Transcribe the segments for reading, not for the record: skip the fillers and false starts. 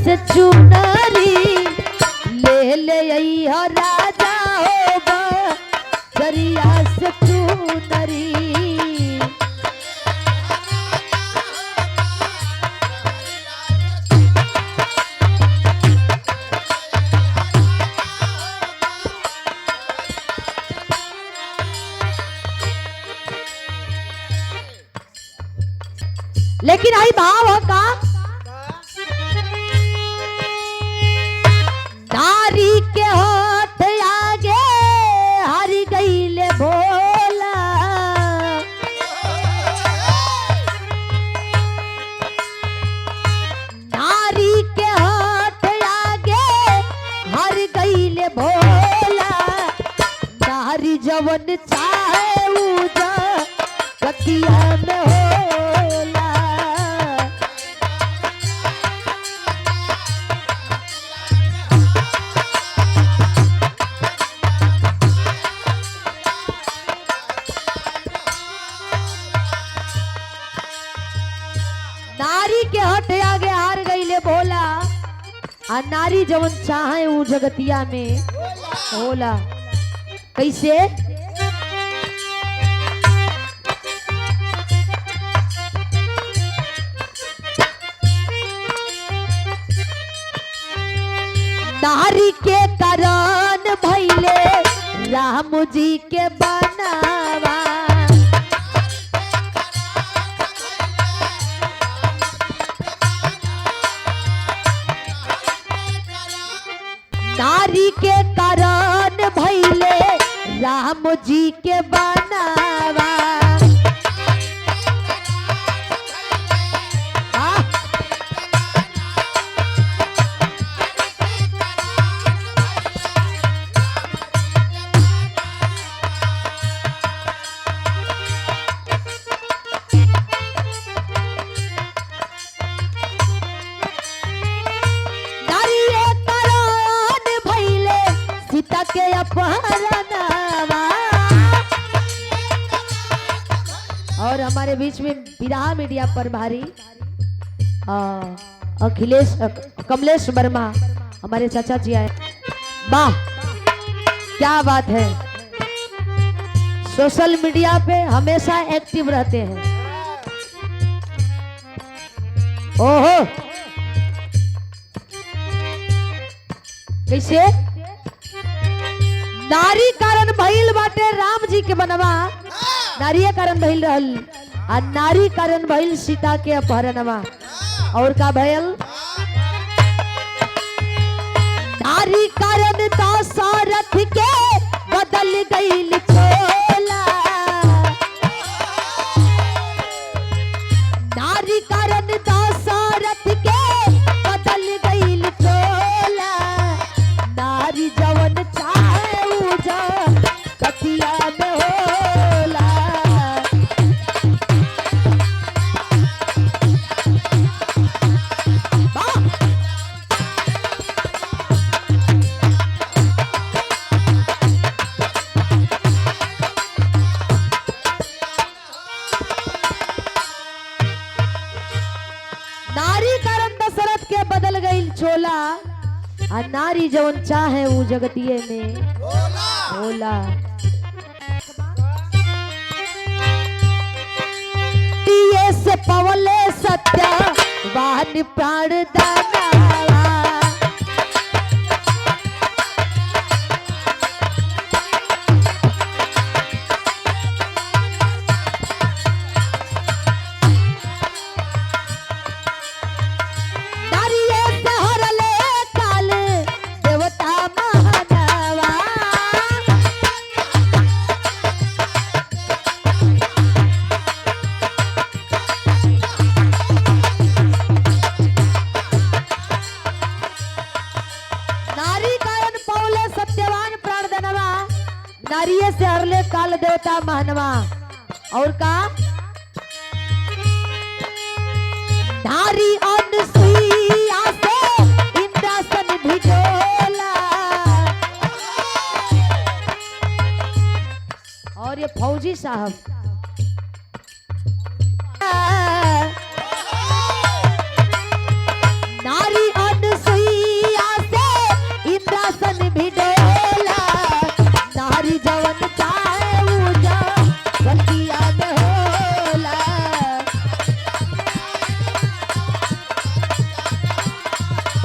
से चुनरी ले ले अइहा राजा हो बजरिया से चुनरी। लेकिन आई भाव हो का नारी के हाथ आगे हर गईले भोला। नारी के हाथ आगे हर गईले भोला। नारी जवन चाहे उजा कतिया में होला। नारी के हट आगे हार गईले भोला आ नारी जवन चाहे ऊ जगतिया में होला। कैसे नारी के कारण भइले राम जी के बनावा। नारी के कारण भइले राम जी के बनावा। के अपहरणवा। और हमारे बीच में विरहा मीडिया पर भारी अखिलेश कमलेश वर्मा हमारे चाचा जी आए। वाह क्या बात है, सोशल मीडिया पे हमेशा एक्टिव रहते हैं। ओहो कैसे नारी कारण भइल बाटे राम जी के बनवा। नारी कारण भइल रहल आ नारी कारण भइल सीता के अपहरणवा। और का भइल नारी कारण दशरथ के बदल गइल चोला। नारी कारण दशरथ के बदल गइल चोला। नारी जवन कतिया में होला। नारी कारण दशरथ के बदल गई छोला आ नारी जवन चाहे वो जगतिये में होला। से पवले सत्य वाहन प्राण दानवा। नारिये से हरले काल देवता मानवा। और का नारी अनुसुईया से इंद्रासन भिजोला। और ये फौजी साहब नारी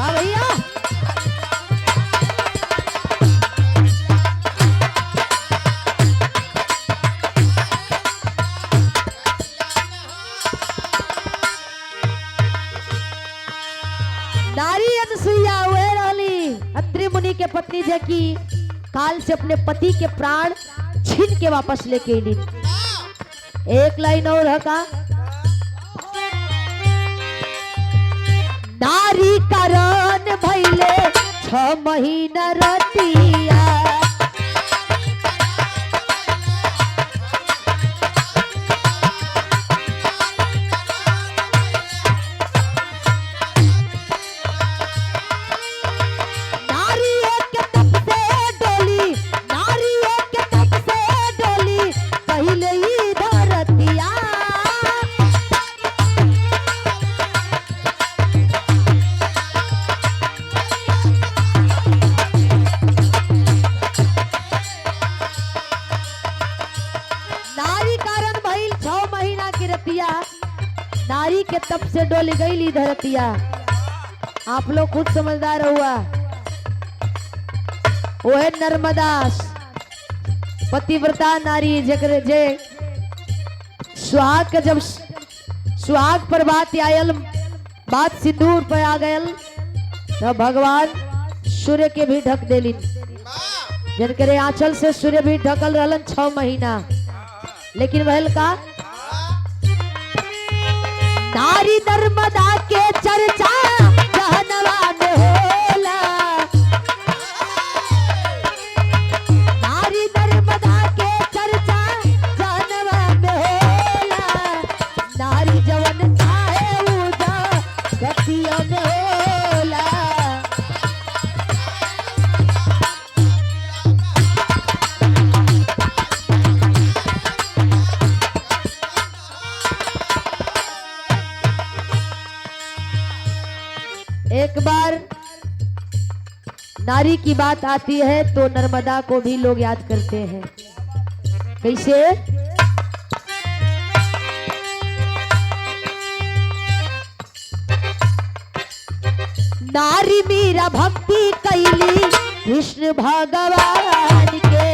हाँ भैया। नारी अनसुईया हुए रहली अत्रि मुनि के पत्नी जे की काल से अपने पति के प्राण छीन के वापस लेके अली। एक लाइन और है का, नारी कारण भैले 6 महीना रतिया, नारी एक तप से डोली, नारी एक तप से डोली पहले ही धरतिया। नारी कारण भइल 6 महीना की रतिया, नारी के तप से डोल गई धरतिया। आप लोग खुद समझदार हुआ। वो है नर्मदास पतिव्रता नारी जकर जे सुहाग के जब सुहाग पर बात आयल, बात सिंदूर पर आ गयल तो भगवान सूर्य के भी ढक देलिन। जिनके आंचल से सूर्य भी ढकल रहलन 6 महीना। लेकिन वह का नारी नर्मदा के चर्चा जहनवा में होला, नारी नर्मदा के चर्चा जहनवा में होला, नारी जवन चाहे उदा गतिया में होला। एक बार नारी की बात आती है तो नर्मदा को भी लोग याद करते हैं। कैसे? नारी मीरा भक्ति कैली कृष्ण भगवान के,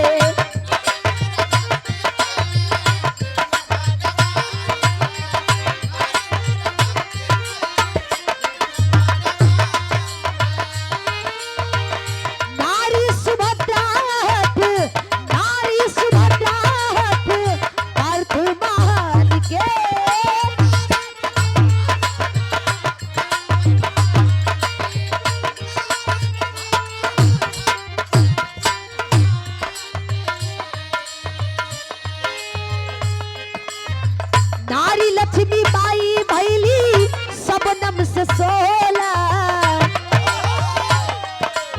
नारी लक्ष्मी बाई भैली सबनम से 16।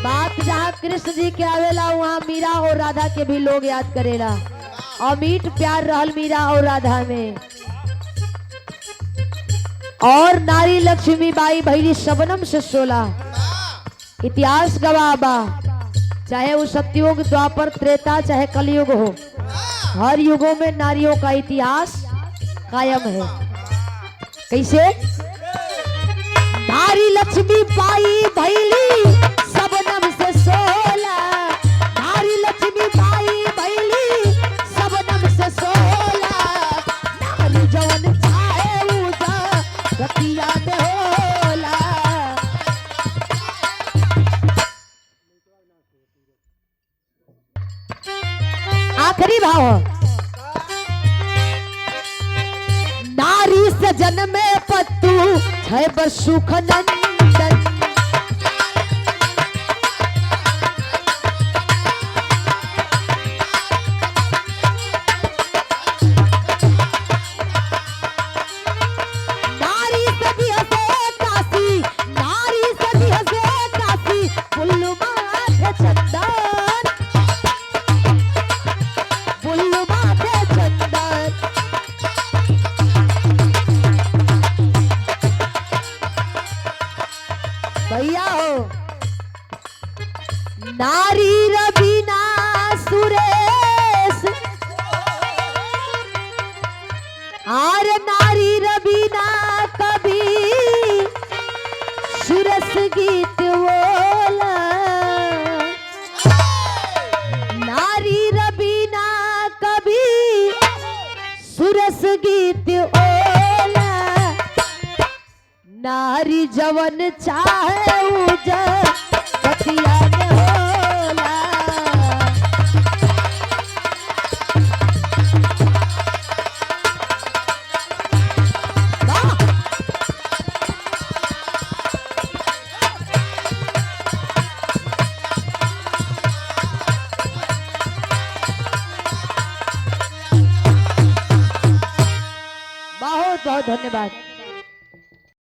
बात जहाँ कृष्ण जी के आवेला वहाँ मीरा और राधा के भी लोग याद करेला। अमीट प्यार रहल मीरा और राधा में। और नारी लक्ष्मी बाई भैली सबनम से 16। इतिहास गवाह बा, चाहे वो सतयुग द्वापर त्रेता चाहे कलयुग हो, हर युगों में नारियों का इतिहास कायम है। कैसे? नारी लक्ष्मी बाई भैली सबनम से 16, नारी लक्ष्मी बाई भैली सबनम से 16, नारी जवन चाहे उदा गतिया में होला। आखिरी भाव, नारी से जन्मे पत्तू है बस सुख नंदन, नारी से भी हंसे काशी, नारी से भी हंसे काशी, बुल्लू माथे चंदन, बुल्लू माथे चंदन। भैया हो, नारी रबीना सुरेश, आर नारी रबीना कभी सुरस गीत सुरस गीत ओला नारी जवन चाहे उज पतिया